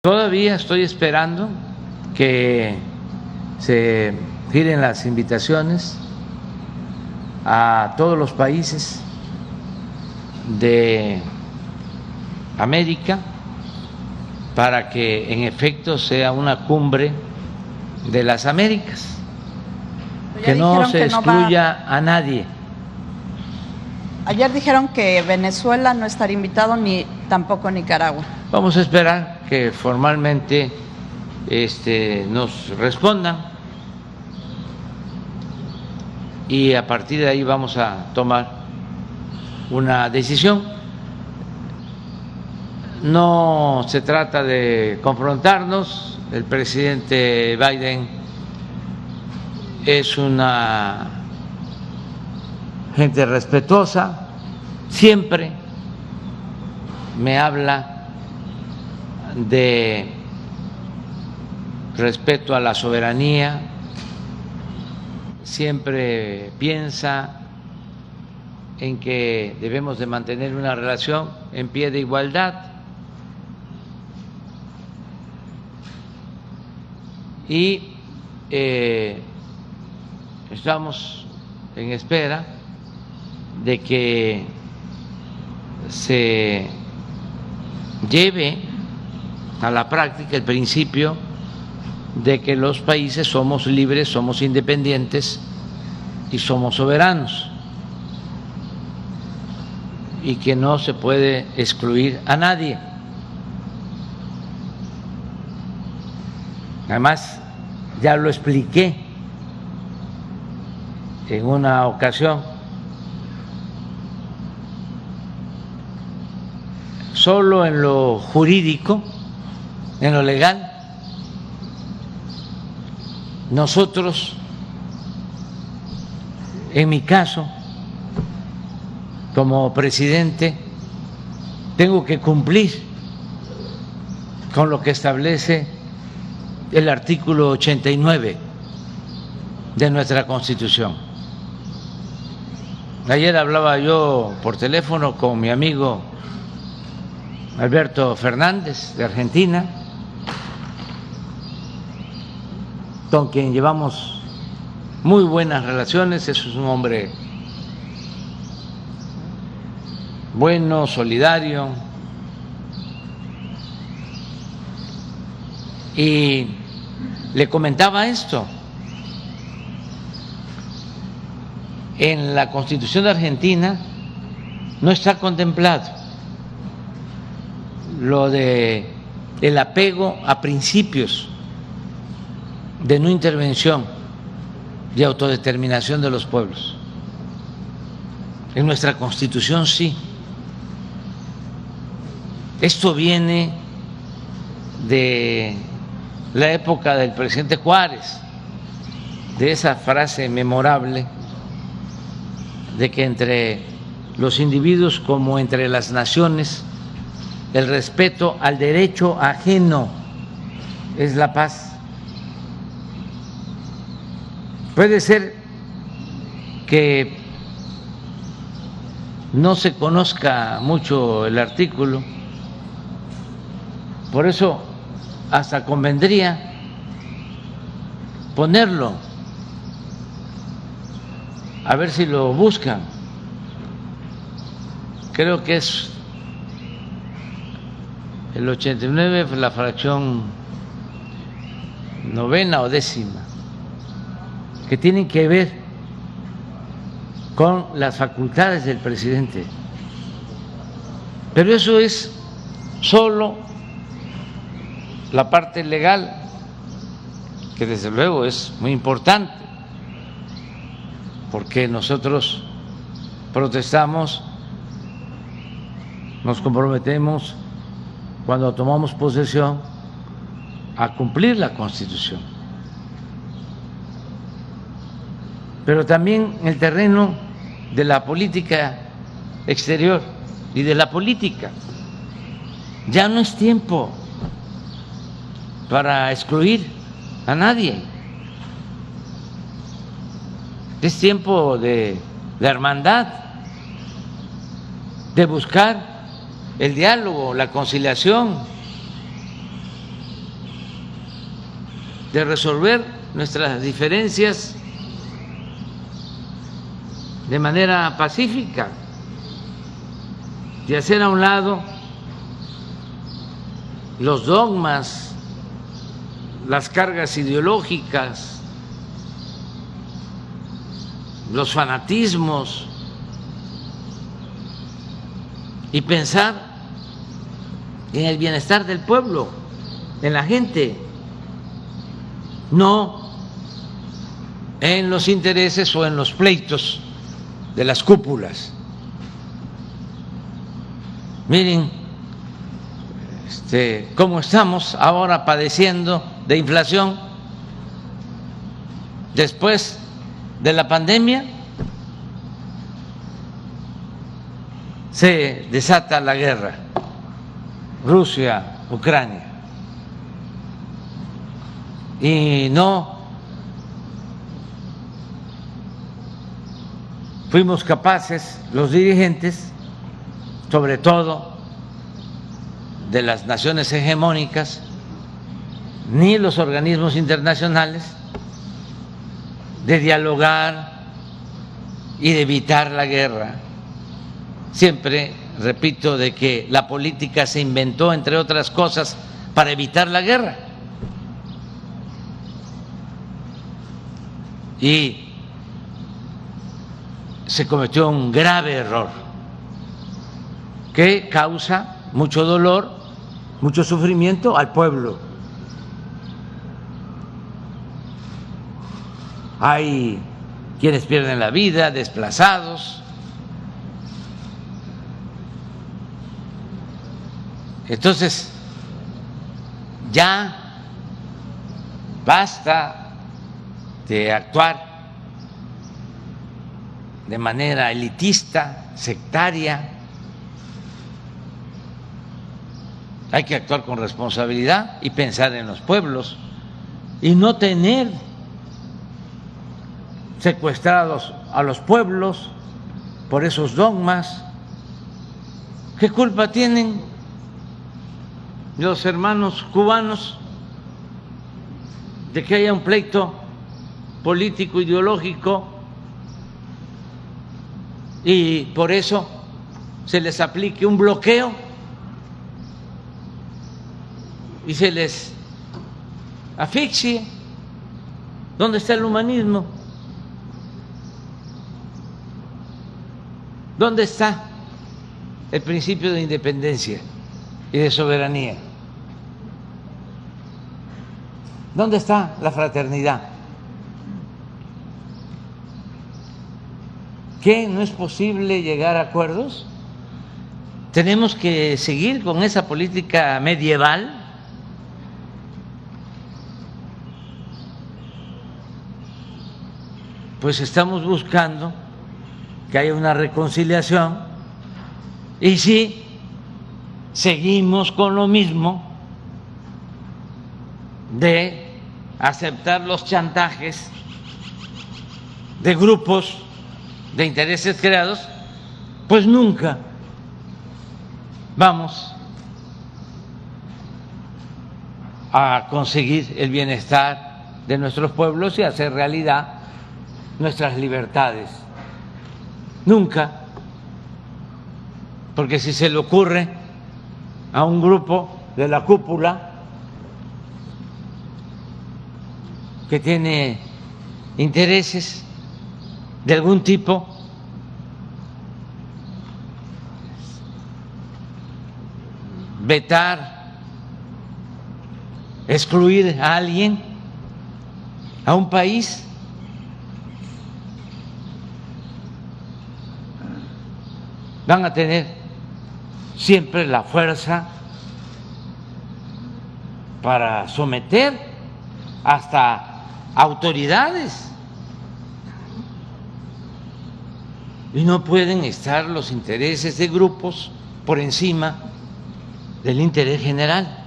Todavía estoy esperando que se giren las invitaciones a todos los países de América para que en efecto sea una cumbre de las Américas, que no se excluya a nadie. Ayer dijeron que Venezuela no estaría invitado ni tampoco Nicaragua. Vamos a esperar que formalmente nos respondan y a partir de ahí vamos a tomar una decisión. No se trata de confrontarnos. El presidente Biden es una gente respetuosa, siempre me habla de respeto a la soberanía, siempre piensa en que debemos de mantener una relación en pie de igualdad y estamos en espera de que se lleve a la práctica el principio de que los países somos libres, somos independientes y somos soberanos y que no se puede excluir a nadie. Además, ya lo expliqué en una ocasión, solo en lo jurídico, en lo legal, nosotros, en mi caso, como presidente, tengo que cumplir con lo que establece el artículo 89 de nuestra Constitución. Ayer hablaba yo por teléfono con mi amigo Alberto Fernández de Argentina, con quien llevamos muy buenas relaciones. Es un hombre bueno, solidario, y le comentaba esto. En la Constitución de Argentina no está contemplado lo de el apego a principios de no intervención y autodeterminación de los pueblos. En nuestra Constitución sí. Esto viene de la época del presidente Juárez, de esa frase memorable de que entre los individuos como entre las naciones el respeto al derecho ajeno es la paz. Puede ser que no se conozca mucho el artículo, por eso hasta convendría ponerlo, a ver si lo buscan. Creo que es el 89, la fracción 9ª o 10ª, que tienen que ver con las facultades del presidente. Pero eso es solo la parte legal, que desde luego es muy importante, porque nosotros protestamos, nos comprometemos cuando tomamos posesión a cumplir la Constitución. Pero también en el terreno de la política exterior y de la política. Ya no es tiempo para excluir a nadie. Es tiempo de hermandad, de buscar el diálogo, la conciliación, de resolver nuestras diferencias de manera pacífica, de hacer a un lado los dogmas, las cargas ideológicas, los fanatismos y pensar en el bienestar del pueblo, en la gente, no en los intereses o en los pleitos de las cúpulas. Miren cómo estamos ahora padeciendo de inflación después de la pandemia. Se desata la guerra, Rusia, Ucrania, y no fuimos capaces, los dirigentes, sobre todo de las naciones hegemónicas, ni los organismos internacionales, de dialogar y de evitar la guerra. Siempre repito de que la política se inventó, entre otras cosas, para evitar la guerra. Y se cometió un grave error que causa mucho dolor, mucho sufrimiento al pueblo. Hay quienes pierden la vida, desplazados. Entonces, ya basta de actuar de manera elitista, sectaria. Hay que actuar con responsabilidad y pensar en los pueblos y no tener secuestrados a los pueblos por esos dogmas. ¿Qué culpa tienen los hermanos cubanos de que haya un pleito político, ideológico, y por eso se les aplique un bloqueo y se les asfixie? ¿Dónde está el humanismo? ¿Dónde está el principio de independencia y de soberanía? ¿Dónde está la fraternidad? ¿Qué? ¿No es posible llegar a acuerdos? ¿Tenemos que seguir con esa política medieval? Pues estamos buscando que haya una reconciliación, y si seguimos con lo mismo de aceptar los chantajes de grupos de intereses creados, pues nunca vamos a conseguir el bienestar de nuestros pueblos y hacer realidad nuestras libertades. Nunca. Porque si se le ocurre a un grupo de la cúpula que tiene intereses de algún tipo, vetar, excluir a alguien, a un país, van a tener siempre la fuerza para someter hasta autoridades, y no pueden estar los intereses de grupos por encima del interés general.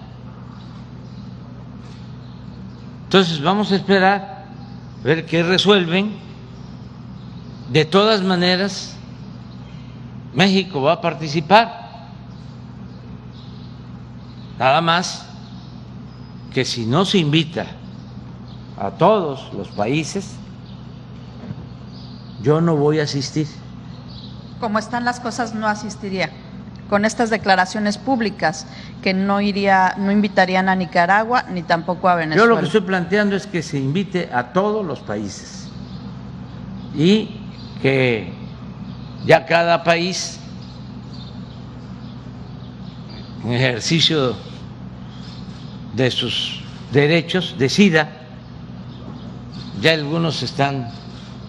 Entonces vamos a esperar a ver qué resuelven. De todas maneras, México va a participar, nada más que si no se invita a todos los países, yo no voy a asistir. Como están las cosas, no asistiría. Con estas declaraciones públicas que no invitarían a Nicaragua ni tampoco a Venezuela. Yo lo que estoy planteando es que se invite a todos los países y que ya cada país, en ejercicio de sus derechos, decida. Ya algunos están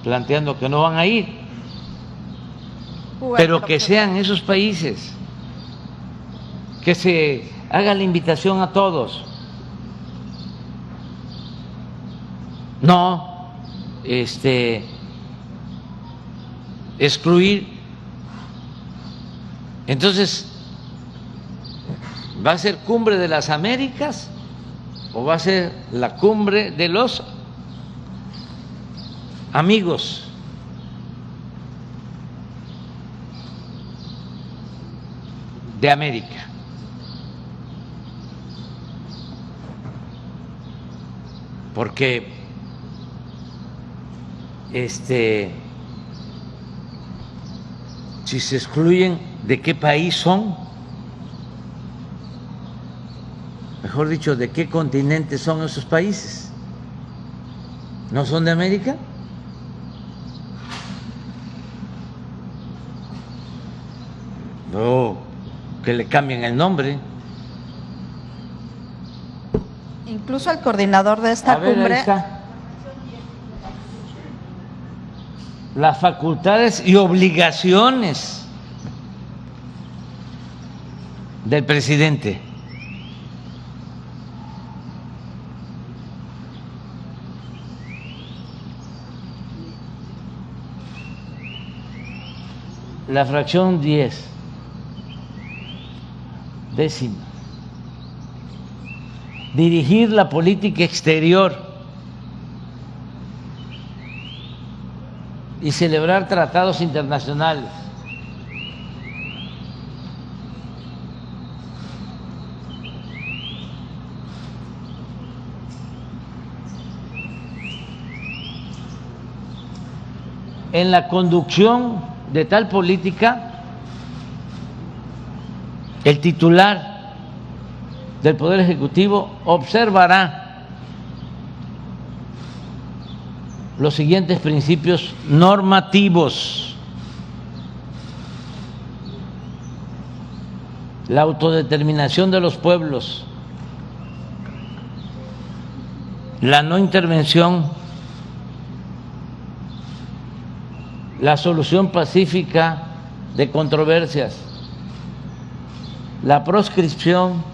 planteando que no van a ir, pero que sean esos países, que se haga la invitación a todos, no excluir. Entonces, ¿va a ser cumbre de las Américas o va a ser la cumbre de los amigos? De América. Porque si se excluyen, ¿de qué país son? Mejor dicho, ¿de qué continente son esos países? ¿No son de América? No, que le cambien el nombre. Incluso el coordinador de esta cumbre. Ahí está. Las facultades y obligaciones del presidente. La fracción 10, décima. Dirigir la política exterior y celebrar tratados internacionales. En la conducción de tal política, el titular del Poder Ejecutivo observará los siguientes principios normativos: la autodeterminación de los pueblos, la no intervención, la solución pacífica de controversias, la proscripción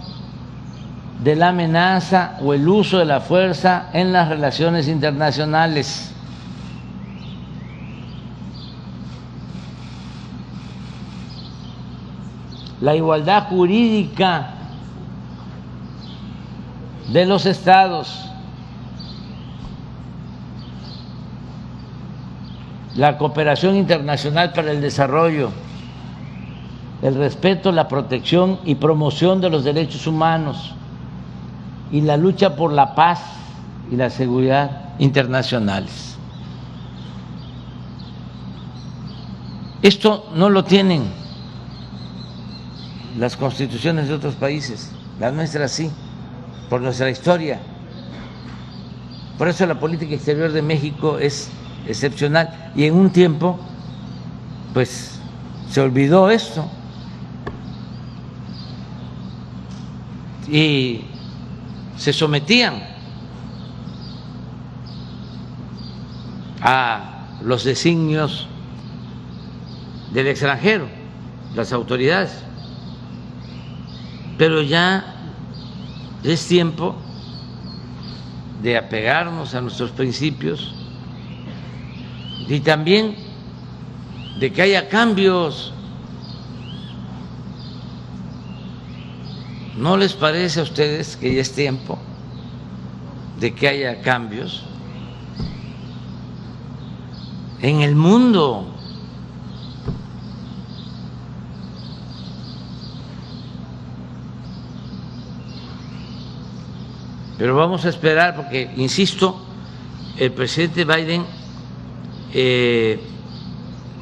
de la amenaza o el uso de la fuerza en las relaciones internacionales, la igualdad jurídica de los estados, la cooperación internacional para el desarrollo, el respeto, la protección y promoción de los derechos humanos y la lucha por la paz y la seguridad internacionales. Esto no lo tienen las constituciones de otros países, la nuestra sí, por nuestra historia. Por eso la política exterior de México es excepcional, y en un tiempo pues se olvidó esto y se sometían a los designios del extranjero, las autoridades, pero ya es tiempo de apegarnos a nuestros principios y también de que haya cambios. ¿No les parece a ustedes que ya es tiempo de que haya cambios en el mundo? Pero vamos a esperar porque, insisto, el presidente Biden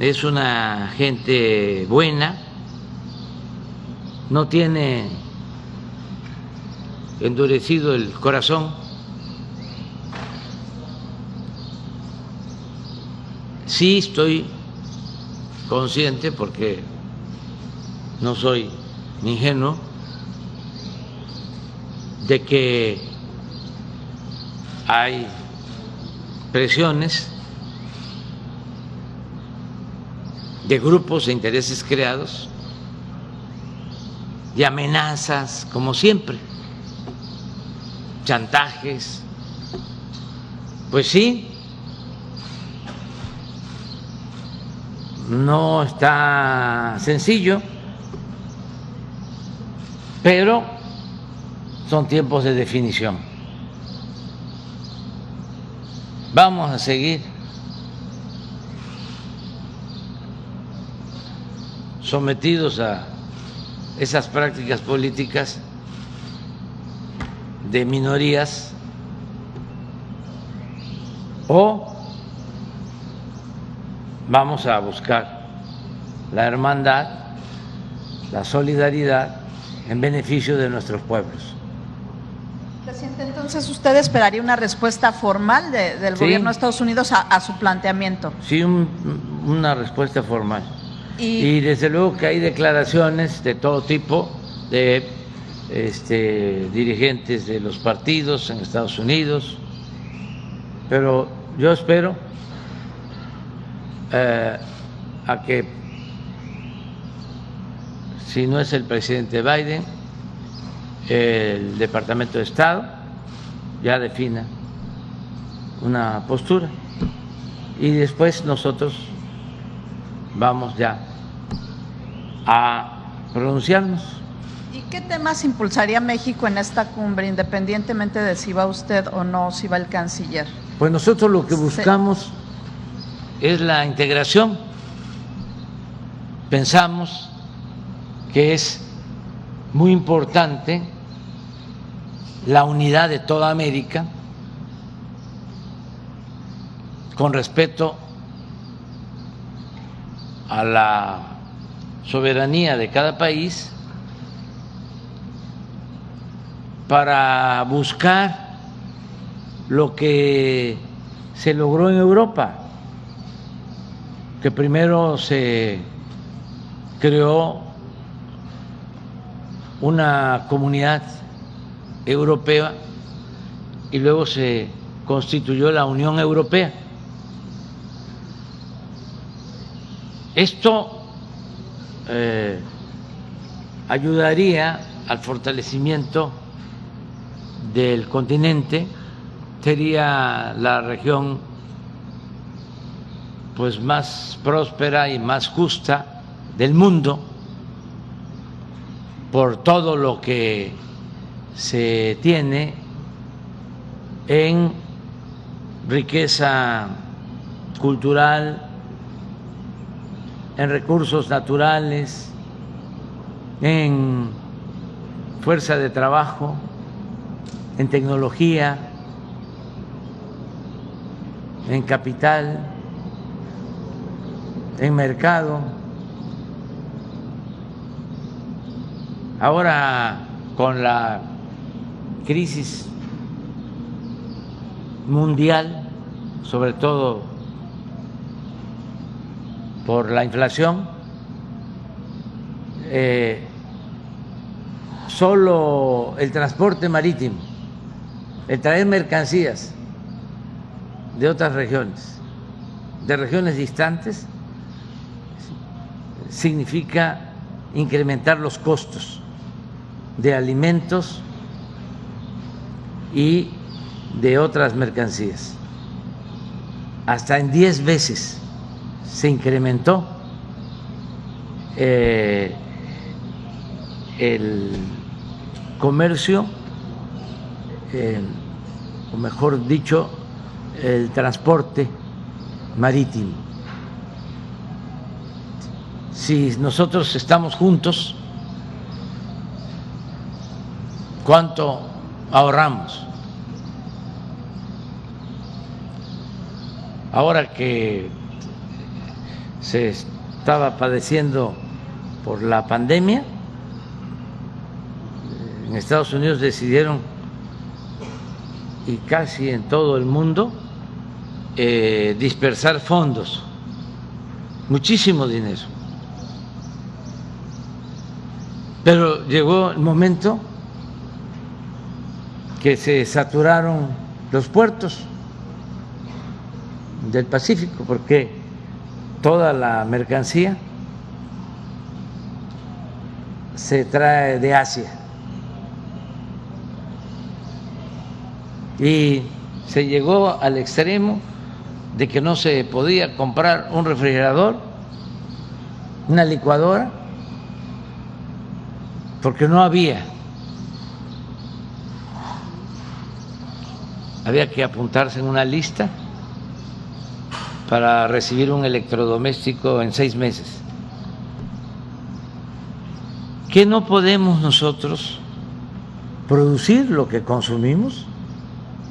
es una gente buena, no tiene endurecido el corazón. Sí estoy consciente, porque no soy ingenuo, de que hay presiones de grupos de intereses creados y amenazas, como siempre, chantajes. Pues sí, no está sencillo, pero son tiempos de definición. Vamos a seguir sometidos a esas prácticas políticas de minorías, o vamos a buscar la hermandad, la solidaridad en beneficio de nuestros pueblos. Presidente, entonces usted esperaría una respuesta formal del gobierno de Estados Unidos a su planteamiento. Sí, una respuesta formal. Y desde luego que hay declaraciones de todo tipo de dirigentes de los partidos en Estados Unidos, pero yo espero a que, si no es el presidente Biden, el Departamento de Estado ya defina una postura y después nosotros vamos ya a pronunciarnos. ¿Y qué temas impulsaría México en esta cumbre, independientemente de si va usted o no, si va el canciller? Pues nosotros lo que buscamos es la integración. Pensamos que es muy importante la unidad de toda América con respeto a la soberanía de cada país, para buscar lo que se logró en Europa, que primero se creó una comunidad europea y luego se constituyó la Unión Europea. Esto ayudaría al fortalecimiento del continente, sería la región pues más próspera y más justa del mundo por todo lo que se tiene en riqueza cultural, en recursos naturales, en fuerza de trabajo, en tecnología, en capital, en mercado. Ahora, con la crisis mundial, sobre todo por la inflación, solo el transporte marítimo, el traer mercancías de otras regiones, de regiones distantes, significa incrementar los costos de alimentos y de otras mercancías. Hasta en 10 veces se incrementó el comercio, o mejor dicho, el transporte marítimo. Si nosotros estamos juntos, ¿cuánto ahorramos? ahora que se estaba padeciendo por la pandemia, en Estados Unidos decidieron, y casi en todo el mundo, dispersar fondos, muchísimo dinero. Pero llegó el momento que se saturaron los puertos del Pacífico, porque toda la mercancía se trae de Asia. Y se llegó al extremo de que no se podía comprar un refrigerador, una licuadora, porque no había. Había que apuntarse en una lista para recibir un electrodoméstico en 6 meses. ¿Qué no podemos nosotros producir lo que consumimos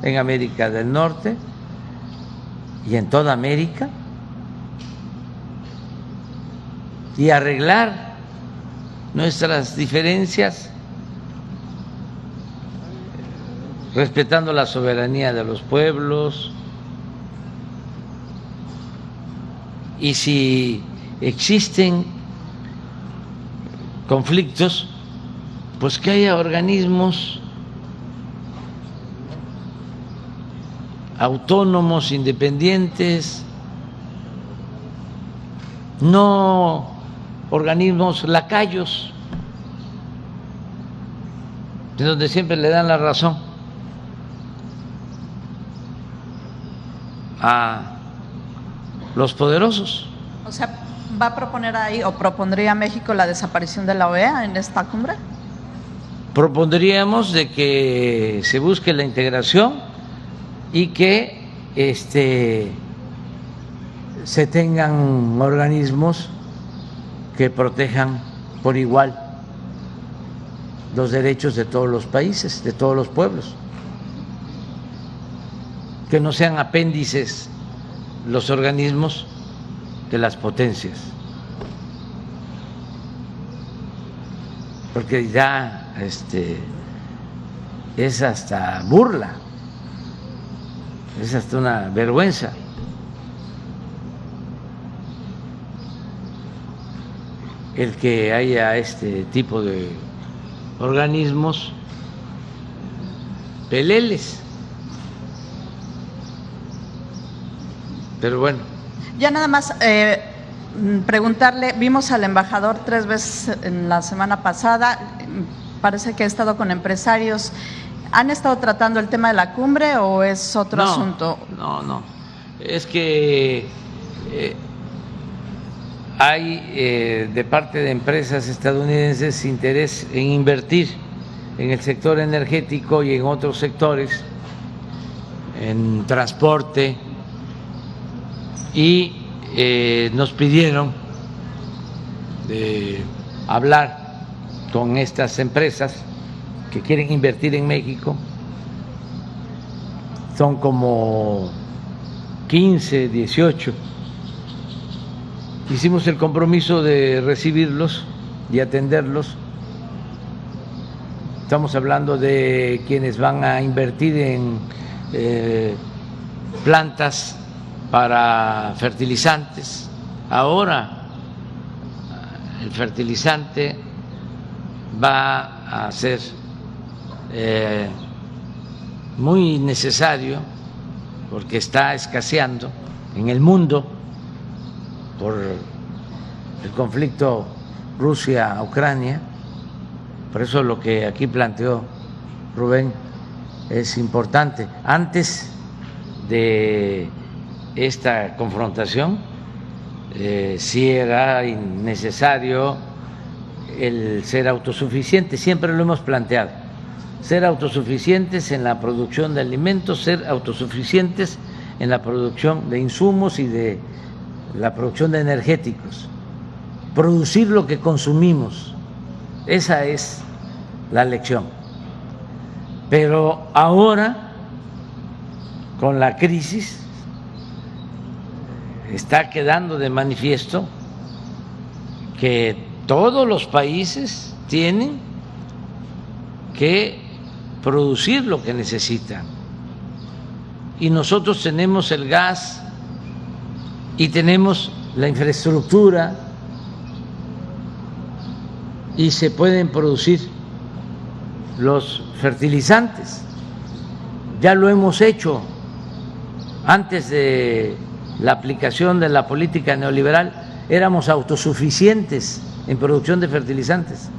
en América del Norte y en toda América y arreglar nuestras diferencias respetando la soberanía de los pueblos? Y si existen conflictos, pues que haya organismos autónomos, independientes, no organismos lacayos, de donde siempre le dan la razón a los poderosos. O sea, ¿va a proponer ahí o propondría México la desaparición de la OEA en esta cumbre? Propondríamos de que se busque la integración y que se tengan organismos que protejan por igual los derechos de todos los países, de todos los pueblos, que no sean apéndices los organismos de las potencias, porque ya es hasta burla, es hasta una vergüenza. El que haya este tipo de organismos peleles. Pero bueno. Ya nada más preguntarle, vimos al embajador 3 veces en la semana pasada, parece que ha estado con empresarios. ¿Han estado tratando el tema de la cumbre o es otro asunto? No, es que hay de parte de empresas estadounidenses interés en invertir en el sector energético y en otros sectores, en transporte, y nos pidieron hablar con estas empresas que quieren invertir en México. Son como 15, 18. Hicimos el compromiso de recibirlos y atenderlos. Estamos hablando de quienes van a invertir en plantas para fertilizantes. Ahora el fertilizante va a ser muy necesario porque está escaseando en el mundo por el conflicto Rusia-Ucrania. Por eso lo que aquí planteó Rubén es importante. Antes de esta confrontación, sí era necesario el ser autosuficiente, siempre lo hemos planteado, ser autosuficientes en la producción de alimentos, ser autosuficientes en la producción de insumos y de la producción de energéticos, producir lo que consumimos, esa es la lección. Pero ahora, con la crisis, está quedando de manifiesto que todos los países tienen que producir lo que necesitan. Y nosotros tenemos el gas y tenemos la infraestructura y se pueden producir los fertilizantes. Ya lo hemos hecho antes de la aplicación de la política neoliberal, éramos autosuficientes en producción de fertilizantes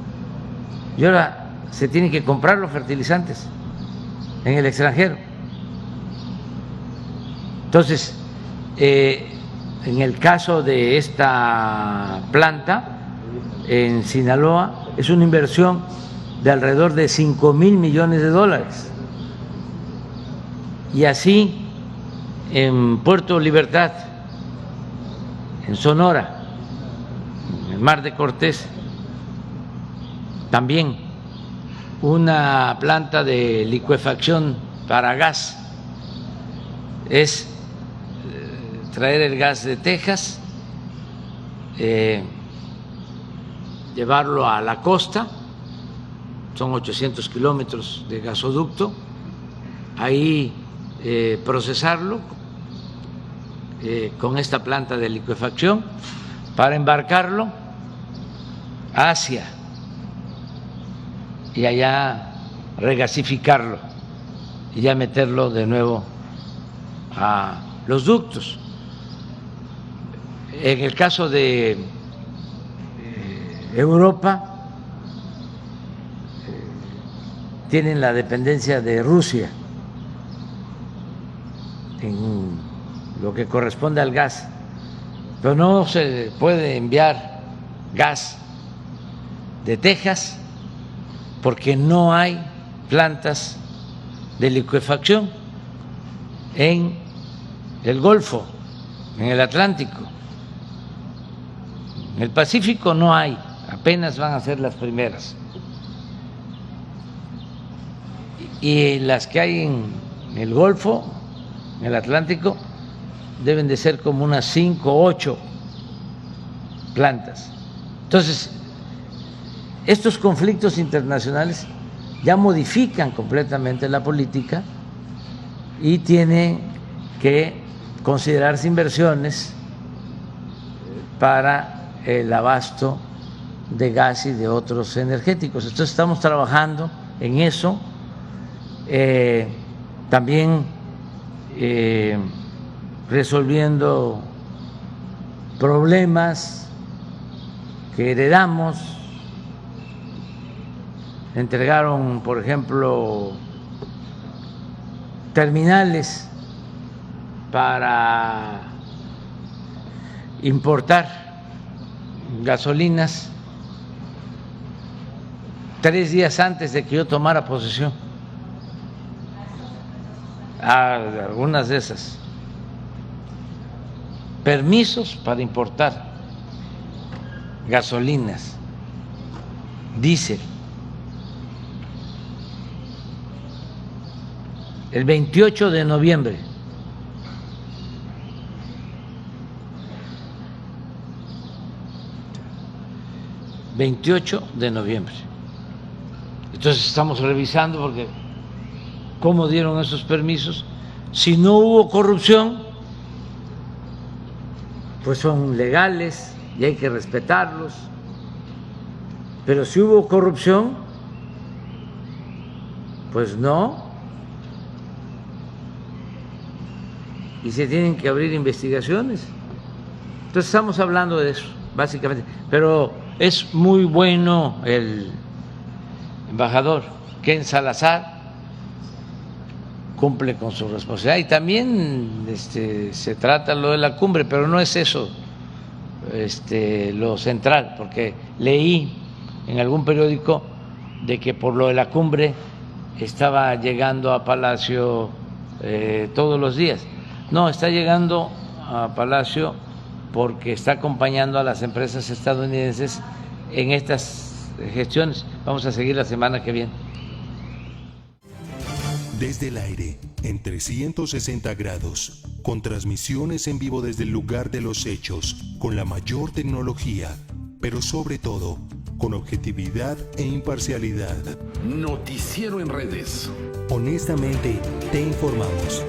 y ahora se tienen que comprar los fertilizantes en el extranjero. Entonces, en el caso de esta planta en Sinaloa, es una inversión de alrededor de 5,000 millones de dólares. Y así en Puerto Libertad, en Sonora, en el Mar de Cortés, también una planta de licuefacción para gas. Es traer el gas de Texas, llevarlo a la costa, son 800 kilómetros de gasoducto, ahí procesarlo con esta planta de licuefacción para embarcarlo a Asia y allá regasificarlo y ya meterlo de nuevo a los ductos. En el caso de Europa, tienen la dependencia de Rusia en lo que corresponde al gas, pero no se puede enviar gas de Texas porque no hay plantas de licuefacción en el Golfo, en el Atlántico. En el Pacífico no hay, apenas van a ser las primeras. Y las que hay en el Golfo, en el Atlántico, deben de ser como unas 5 o 8 plantas. Entonces, estos conflictos internacionales ya modifican completamente la política y tienen que considerarse inversiones para el abasto de gas y de otros energéticos. Entonces estamos trabajando en eso, también resolviendo problemas que heredamos. Entregaron, por ejemplo, terminales para importar gasolinas 3 días antes de que yo tomara posesión. Algunas de esas permisos para importar gasolinas, diésel. El 28 de noviembre. Entonces estamos revisando porque cómo dieron esos permisos. Si no hubo corrupción, pues son legales y hay que respetarlos. Pero si hubo corrupción, pues no. Y se tienen que abrir investigaciones. Entonces estamos hablando de eso, básicamente. Pero es muy bueno el embajador Ken Salazar, cumple con su responsabilidad. Y también se trata lo de la cumbre, pero no es eso lo central, porque leí en algún periódico de que por lo de la cumbre estaba llegando a Palacio todos los días. No, está llegando a Palacio porque está acompañando a las empresas estadounidenses en estas gestiones. Vamos a seguir la semana que viene. Desde el aire, en 360 grados. con transmisiones en vivo desde el lugar de los hechos, con la mayor tecnología, pero sobre todo, con objetividad e imparcialidad. Noticiero en redes. Honestamente, te informamos.